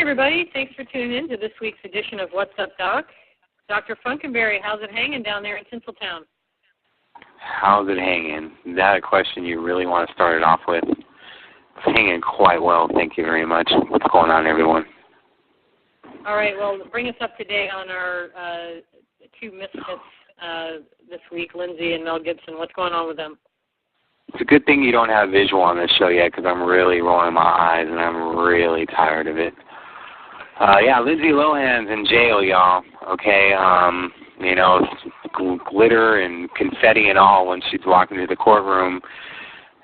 everybody. Thanks for tuning in to this week's edition of What's Up, Doc? Dr. Funkenberry, how's it hanging down there in Tinseltown? How's it hanging? Is that a question you really want to start it off with? It's hanging quite well, thank you very much. What's going on, everyone? All right, well, bring us up to date on our two misfits this week, Lindsay and Mel Gibson. What's going on with them? It's a good thing you don't have visual on this show yet, because I'm really rolling my eyes and I'm really tired of it. Lindsay Lohan's in jail, y'all. Okay, glitter and confetti and all when she's walking to the courtroom,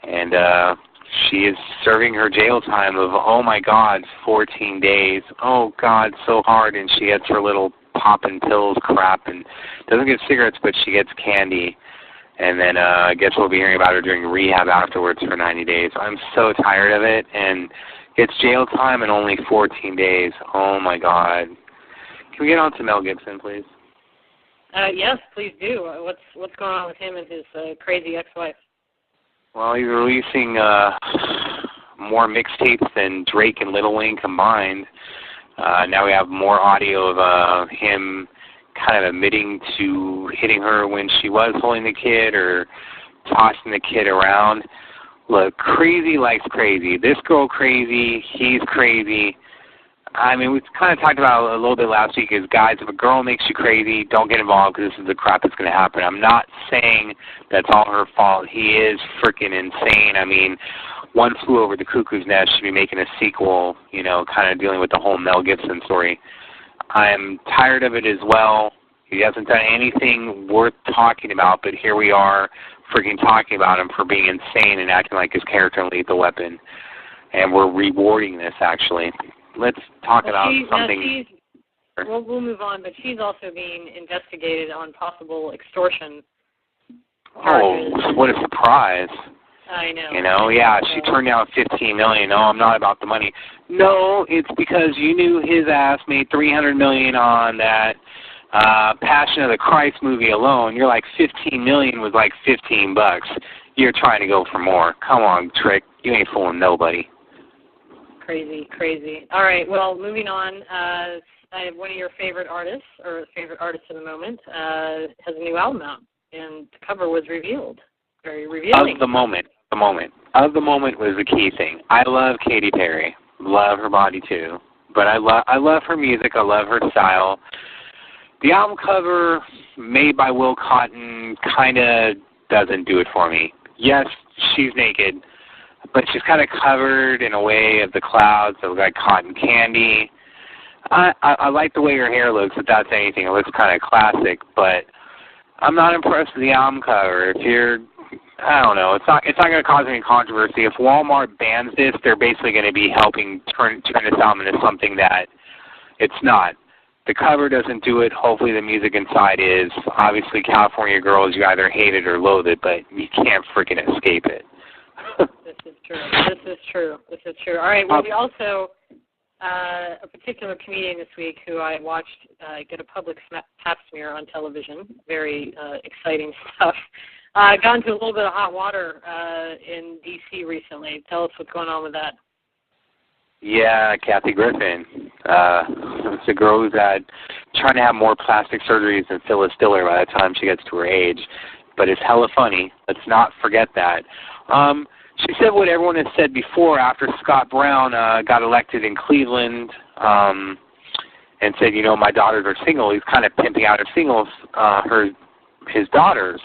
and she is serving her jail time of, oh my God, 14 days. Oh God, so hard, and she gets her little popping pills crap and doesn't get cigarettes, but she gets candy. And then I guess we'll be hearing about her doing rehab afterwards for 90 days. I'm so tired of it. And gets jail time in only 14 days. Oh, my God. Can we get on to Mel Gibson, please? Yes, please do. What's going on with him and his crazy ex-wife? Well, he's releasing more mixtapes than Drake and Lil Wayne combined. Now we have more audio of him kind of admitting to hitting her when she was holding the kid or tossing the kid around. Look, crazy likes crazy. This girl crazy, he's crazy. I mean, we kind of talked about a little bit last week is, guys, if a girl makes you crazy, don't get involved because this is the crap that's going to happen. I'm not saying that's all her fault. He is freaking insane. I mean, One Flew Over the Cuckoo's Nest should be making a sequel, kind of dealing with the whole Mel Gibson story. I'm tired of it as well. He hasn't done anything worth talking about, but here we are freaking talking about him for being insane and acting like his character in Lethal Weapon. And we're rewarding this, actually. Let's talk about something. We'll move on, but she's also being investigated on possible extortion charges. Oh, what a surprise. I know. She turned down $15 million. No, I'm not about the money. No, it's because you knew his ass made $300 million on that Passion of the Christ movie alone. You're like, $15 million was like $15. You're trying to go for more. Come on, Trick. You ain't fooling nobody. Crazy. All right, well, moving on. One of your favorite artists, or favorite artist of the moment, has a new album out, and the cover was revealed. Very revealing. Of the moment was the key thing. I love Katy Perry. Love her body too. But I love her music. I love her style. The album cover made by Will Cotton kind of doesn't do it for me. Yes, she's naked, but she's kind of covered in a way of the clouds that look like cotton candy. I like the way her hair looks, if that's anything. It looks kind of classic, but I'm not impressed with the album cover. I don't know. It's not going to cause any controversy. If Walmart bans this, they're basically going to be helping turn this album into something that it's not. The cover doesn't do it. Hopefully the music inside is. Obviously, California Girls, you either hate it or loathe it, but you can't freaking escape it. This is true. All right, well, we also, a particular comedian this week who I watched get a public pap smear on television, very exciting stuff, got into a little bit of hot water in D.C. recently. Tell us what's going on with that. Yeah, Kathy Griffin. It's a girl who's trying to have more plastic surgeries than Phyllis Diller by the time she gets to her age, but it's hella funny. Let's not forget that. She said what everyone has said before after Scott Brown got elected in Cleveland and said, my daughters are single. He's kind of pimping out his daughters.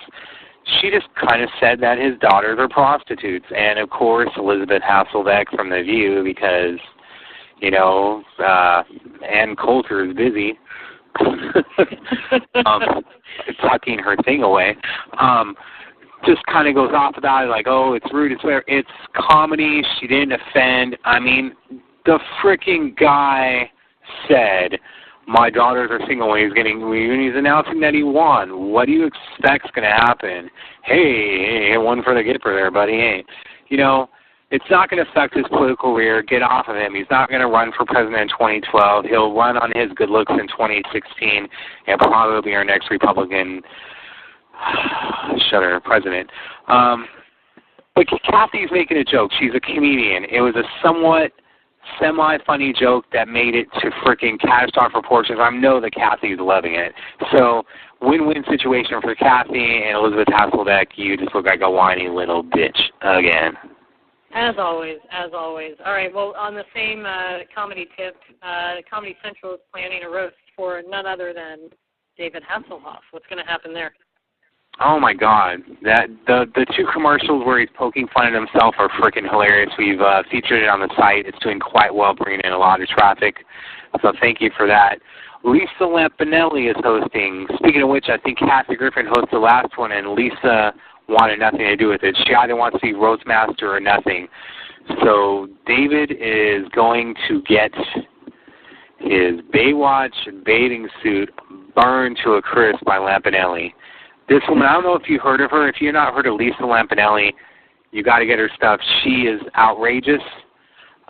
She just kind of said that his daughters are prostitutes. And, of course, Elizabeth Hasselhoff from The View because, Ann Coulter is busy tucking her thing away. Just kind of goes off about it like, oh, it's rude, it's whatever. It's comedy. She didn't offend. I mean, the freaking guy said, my daughters are single when he's announcing that he won. What do you expect's going to happen? Hey, one for the Gipper there, buddy. Hey, it's not going to affect his political career. Get off of him. He's not going to run for president in 2012. He'll run on his good looks in 2016 and probably be our next Republican president. But Kathy's making a joke. She's a comedian. It was a somewhat semi-funny joke that made it to freaking catastrophic proportions. I know that Kathy's loving it. So, win-win situation for Kathy and Elizabeth Hasselhoff. You just look like a whiny little bitch again. As always, as always. All right, well, on the same comedy tip, Comedy Central is planning a roast for none other than David Hasselhoff. What's going to happen there? Oh my God! The two commercials where he's poking fun at himself are freaking hilarious. We've featured it on the site. It's doing quite well, bringing in a lot of traffic. So thank you for that. Lisa Lampanelli is hosting. Speaking of which, I think Kathy Griffin hosted the last one, and Lisa wanted nothing to do with it. She either wants to be Roastmaster or nothing. So David is going to get his Baywatch bathing suit burned to a crisp by Lampanelli. This woman, I don't know if you heard of her. If you've not heard of Lisa Lampanelli, you got to get her stuff. She is outrageous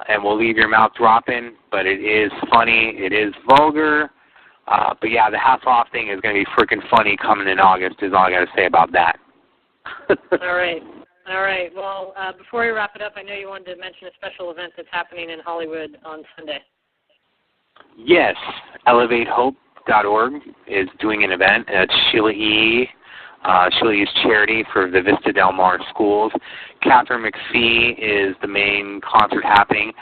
and will leave your mouth dropping, but it is funny. It is vulgar. But yeah, the Hasselhoff thing is going to be freaking funny coming in August is all I got to say about that. All right. All right. Well, before we wrap it up, I know you wanted to mention a special event that's happening in Hollywood on Sunday. Yes. ElevateHope.org is doing an event. It's Sheila E. Sheila E's charity for the Vista Del Mar schools. Catherine McPhee is the main concert happening.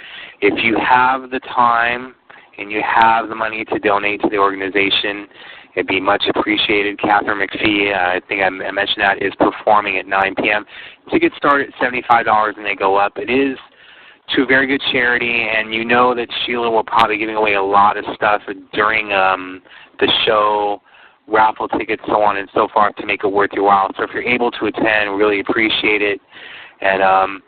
If you have the time and you have the money to donate to the organization, it'd be much appreciated. Catherine McPhee, I think I mentioned that, is performing at 9 p.m. Tickets start at $75 and they go up. It is to a very good charity, and you know that Sheila will probably be giving away a lot of stuff during the show, raffle tickets, so on and so forth, to make it worth your while. So if you're able to attend, really appreciate it. And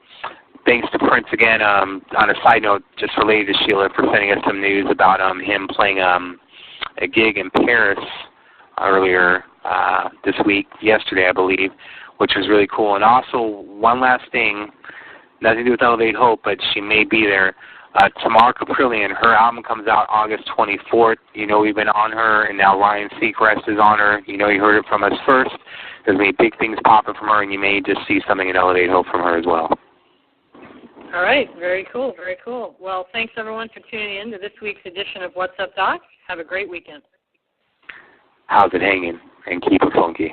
thanks to Prince again. On a side note, just related to Sheila, for sending us some news about him playing a gig in Paris earlier this week, yesterday I believe, which was really cool. And also, one last thing, nothing to do with Elevate Hope, but she may be there. Tamar Kaprelian, her album comes out August 24th. You know we've been on her, and now Ryan Seacrest is on her. You know you heard it from us first. There's going to be big things popping from her, and you may just see something in Elevate Hope from her as well. All right. Very cool. Very cool. Well, thanks, everyone, for tuning in to this week's edition of What's Up, Doc. Have a great weekend. How's it hanging? And keep it funky.